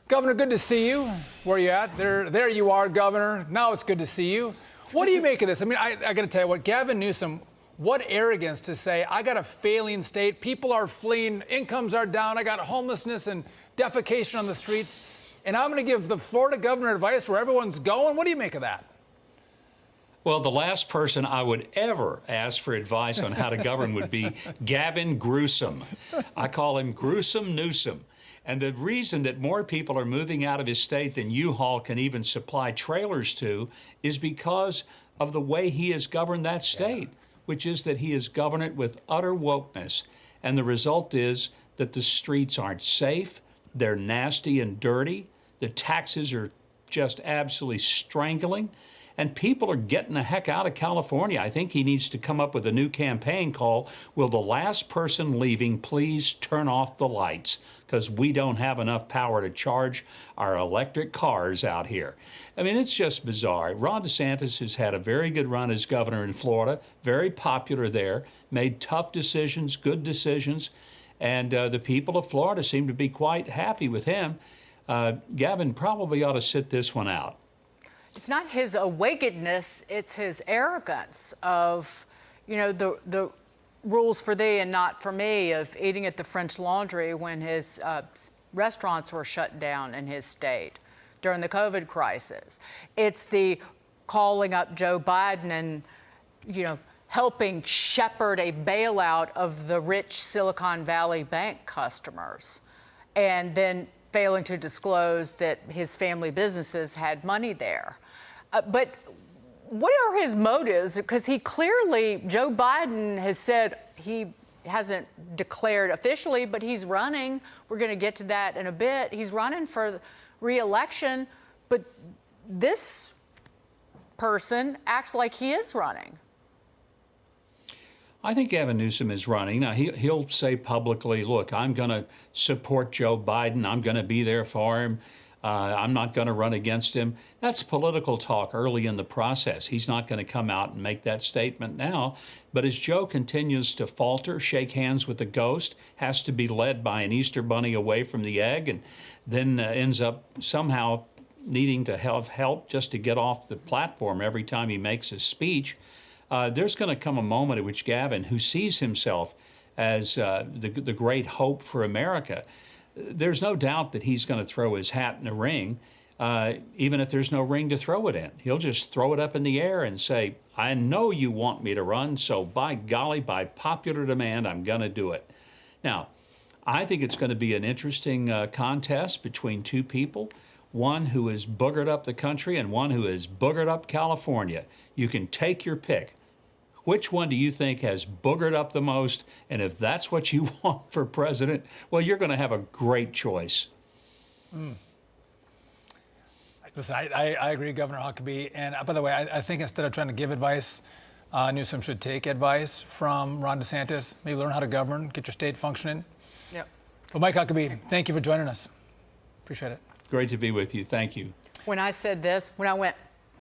Governor, good to see you. Where are you at? There you are, Governor. Now it's good to see you. What do you make of this? I mean, I got to tell you what, Gavin Newsom, what arrogance to say, I got a failing state, people are fleeing, incomes are down, I got homelessness and defecation on the streets, and I'm going to give the Florida governor advice where everyone's going. What do you make of that? Well, the last person I would ever ask for advice on how to govern would be Gavin Gruesome. I call him Gruesome Newsom. And the reason that more people are moving out of his state than U-Haul can even supply trailers to is because of the way he has governed that state, which is that he has governed it with utter wokeness. And the result is that the streets aren't safe, they're nasty and dirty, the taxes are just absolutely strangling, and people are getting the heck out of California. I think he needs to come up with a new campaign called, "Will the last person leaving please turn off the lights?" Because we don't have enough power to charge our electric cars out here. I mean, it's just bizarre. Ron Desantis has had a very good run as governor in Florida, very popular there, made tough decisions, good decisions, and the people of Florida seem to be quite happy with him. Gavin probably ought to sit this one out. It's not his awakenedness, it's his arrogance of, you know, the rules for thee and not for me, of eating at the French Laundry when his restaurants were shut down in his state during the COVID crisis. It's the calling up Joe Biden and, you know, helping shepherd a bailout of the rich Silicon Valley bank customers, and then failing to disclose that his family businesses had money there. But what are his motives? Because he clearly, Joe Biden has said he hasn't declared officially, but he's running. We're going to get to that in a bit. He's running for re-election, but this person acts like he is running. I think Gavin Newsom is running. Now, he'll say publicly, look, I'm going to support Joe Biden. I'm going to be there for him. I'm not going to run against him. That's political talk early in the process. He's not going to come out and make that statement now. But as Joe continues to falter, shake hands with the ghost, has to be led by an Easter bunny away from the egg, and then ends up somehow needing to have help just to get off the platform every time he makes a speech, there's going to come a moment at which Gavin, who sees himself as the great hope for America, there's no doubt that he's going to throw his hat in the ring, even if there's no ring to throw it in. He'll just throw it up in the air and say, I know you want me to run, so by golly, by popular demand, I'm going to do it. Now, I think it's going to be an interesting contest between two people, one who has boogered up the country and one who has boogered up California. You can take your pick. Which one do you think has boogered up the most? And if that's what you want for president, well, you're going to have a great choice. Listen, I agree, Governor Huckabee. And by the way, I think instead of trying to give advice, Newsom should take advice from Ron DeSantis. Maybe learn how to govern, get your state functioning. Yep. Well, Mike Huckabee, thank you for joining us. Appreciate it. Great to be with you. Thank you. When I said this, when I went,